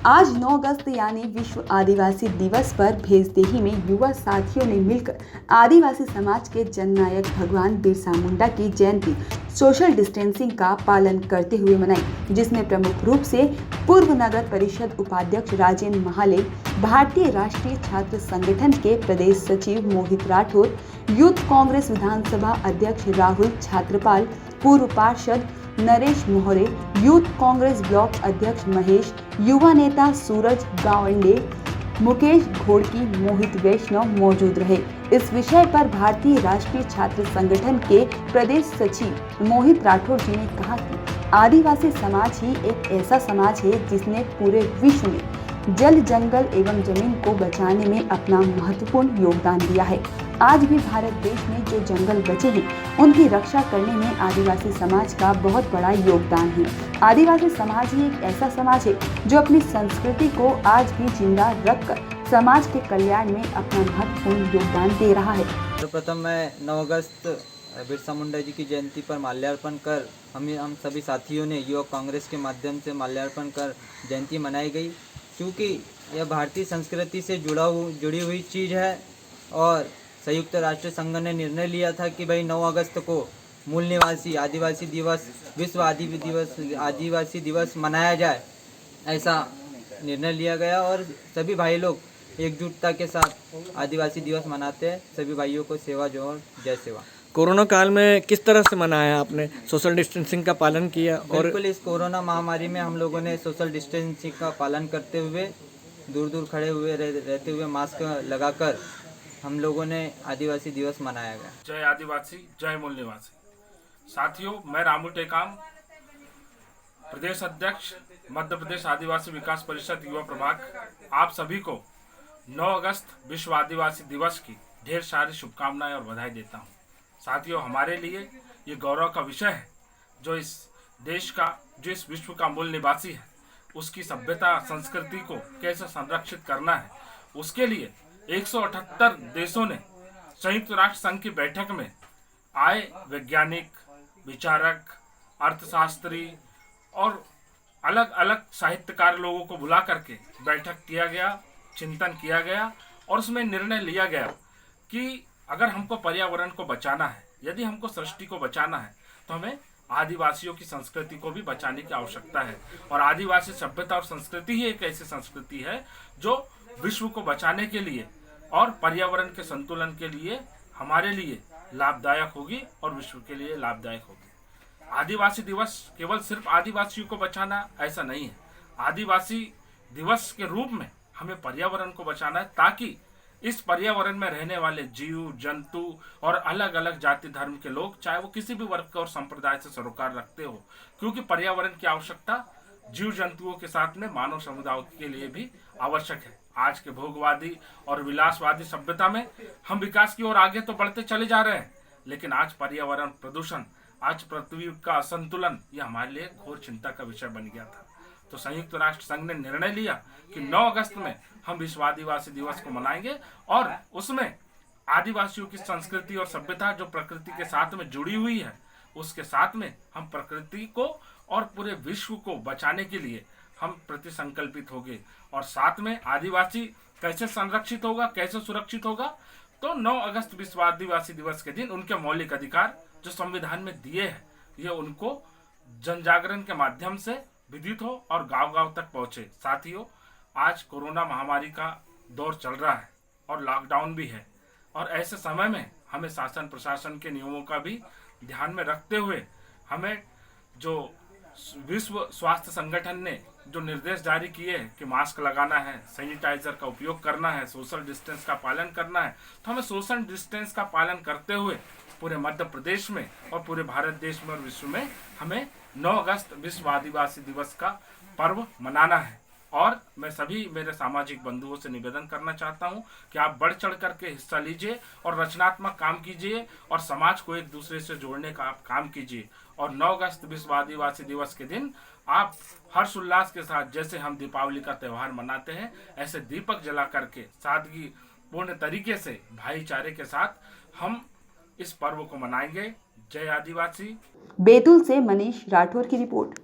आज 9 अगस्त यानी विश्व आदिवासी दिवस पर भेजदेही में युवा साथियों ने मिलकर आदिवासी समाज के जननायक भगवान बिरसा मुंडा की जयंती सोशल डिस्टेंसिंग का पालन करते हुए मनाई, जिसमें प्रमुख रूप से पूर्व नगर परिषद उपाध्यक्ष राजेंद्र महाले, भारतीय राष्ट्रीय छात्र संगठन के प्रदेश सचिव मोहित राठौर, यूथ कांग्रेस विधानसभा अध्यक्ष राहुल छात्रपाल, पूर्व पार्षद नरेश मोहरे, यूथ कांग्रेस ब्लॉक अध्यक्ष महेश, युवा नेता सूरज गावंडे, मुकेश घोड़की, मोहित वैष्णव मौजूद रहे। इस विषय पर भारतीय राष्ट्रीय छात्र संगठन के प्रदेश सचिव मोहित राठौर जी ने कहा कि आदिवासी समाज ही एक ऐसा समाज है जिसने पूरे विश्व में जल, जंगल एवं जमीन को बचाने में अपना महत्वपूर्ण योगदान दिया है। आज भी भारत देश में जो जंगल बचे हैं उनकी रक्षा करने में आदिवासी समाज का बहुत बड़ा योगदान है। आदिवासी समाज ही एक ऐसा समाज है जो अपनी संस्कृति को आज भी जिंदा रखकर समाज के कल्याण में अपना महत्वपूर्ण योगदान दे रहा है। सर्वप्रथम मैं 9 अगस्त बिरसा मुंडा जी की जयंती पर माल्यार्पण कर हम सभी साथियों ने युवा कांग्रेस के माध्यम से माल्यार्पण कर जयंती मनाई गई, क्योंकि यह भारतीय संस्कृति से जुड़ी हुई चीज़ है। और संयुक्त राष्ट्र संघ ने निर्णय लिया था कि भाई 9 अगस्त को मूल निवासी आदिवासी दिवस, विश्व आदिवासी दिवस मनाया जाए, ऐसा निर्णय लिया गया। और सभी भाई लोग एकजुटता के साथ आदिवासी दिवस मनाते हैं। सभी भाइयों को सेवा जोहर, जय सेवा। कोरोना काल में किस तरह से मनाया आपने? सोशल डिस्टेंसिंग का पालन किया? और बिल्कुल, इस कोरोना महामारी में हम लोगों ने सोशल डिस्टेंसिंग का पालन करते हुए, दूर दूर खड़े हुए रहते हुए मास्क लगाकर हम लोगों ने आदिवासी दिवस मनाया गया। जय आदिवासी, जय मूल निवासी। साथियों, मैं रामू टेकाम, प्रदेश अध्यक्ष मध्य प्रदेश आदिवासी विकास परिषद युवा प्रभाग, आप सभी को 9 अगस्त विश्व आदिवासी दिवस की ढेर सारी शुभकामनाएं और बधाई देता हूं। साथियों, हमारे लिए ये गौरव का विषय है जो इस देश का, जो इस विश्व का मूल निवासी है, उसकी सभ्यता संस्कृति को कैसे संरक्षित करना है, उसके लिए 178 देशों ने संयुक्त राष्ट्र संघ की बैठक में आए वैज्ञानिक, विचारक, अर्थशास्त्री और अलग अलग साहित्यकार लोगों को बुला करके बैठक किया गया, चिंतन किया गया और उसमें निर्णय लिया गया कि अगर हमको पर्यावरण को बचाना है, यदि हमको सृष्टि को बचाना है, तो हमें आदिवासियों की संस्कृति को भी बचाने की आवश्यकता है। और आदिवासी सभ्यता और संस्कृति ही एक ऐसी संस्कृति है जो विश्व को बचाने के लिए और पर्यावरण के संतुलन के लिए हमारे लिए लाभदायक होगी और विश्व के लिए लाभदायक होगी। आदिवासी दिवस केवल सिर्फ आदिवासियों को बचाना ऐसा नहीं है। आदिवासी दिवस के रूप में हमें पर्यावरण को बचाना है, ताकि इस पर्यावरण में रहने वाले जीव जंतु और अलग अलग जाति धर्म के लोग, चाहे वो किसी भी वर्ग और संप्रदाय से सरोकार रखते हो, क्योंकि पर्यावरण की आवश्यकता जीव जंतुओं के साथ में मानव समुदाय के लिए भी आवश्यक है। आज के भोगवादी और विलासवादी सभ्यता में हम विकास की ओर आगे तो बढ़ते चले जा रहे हैं, लेकिन आज पर्यावरण प्रदूषण, आज पृथ्वी का असंतुलन, यह हमारे लिए घोर चिंता का विषय बन गया था। तो संयुक्त राष्ट्र संघ ने निर्णय लिया कि 9 अगस्त में हम विश्व आदिवासी दिवस को मनाएंगे और उसमें आदिवासियों की संस्कृति और सभ्यता जो प्रकृति के साथ में जुड़ी हुई है, उसके साथ में हम प्रकृति को और पूरे विश्व को बचाने के लिए हम प्रति संकल्पित होंगे। और साथ में आदिवासी कैसे संरक्षित होगा, कैसे सुरक्षित होगा, तो 9 अगस्त विश्व आदिवासी दिवस के दिन उनके मौलिक अधिकार जो संविधान में दिए हैं, ये उनको जन जागरण के माध्यम से विदित हो और गांव गांव तक पहुंचे। साथियों, आज कोरोना महामारी का दौर चल रहा है और लॉकडाउन भी है, और ऐसे समय में हमें शासन प्रशासन के नियमों का भी ध्यान में रखते हुए हमें जो विश्व स्वास्थ्य संगठन ने जो निर्देश जारी किए हैं कि मास्क लगाना है, सैनिटाइजर का उपयोग करना है, सोशल डिस्टेंस का पालन करना है, तो हमें सोशल डिस्टेंस का पालन करते हुए पूरे मध्य प्रदेश में और पूरे भारत देश में और विश्व में हमें 9 अगस्त विश्व आदिवासी दिवस का पर्व मनाना है। और मैं सभी मेरे सामाजिक बंधुओं से निवेदन करना चाहता हूं कि आप बढ़ चढ़ करके हिस्सा लीजिए और रचनात्मक काम कीजिए और समाज को एक दूसरे से जोड़ने का आप काम कीजिए। और 9 अगस्त विश्व आदिवासी दिवस के दिन आप हर्ष उल्लास के साथ, जैसे हम दीपावली का त्यौहार मनाते हैं, ऐसे दीपक जला करके सादगी पूर्ण तरीके से भाईचारे के साथ हम इस पर्व को मनाएंगे। जय आदिवासी। बैतूल से मनीष राठौर की रिपोर्ट।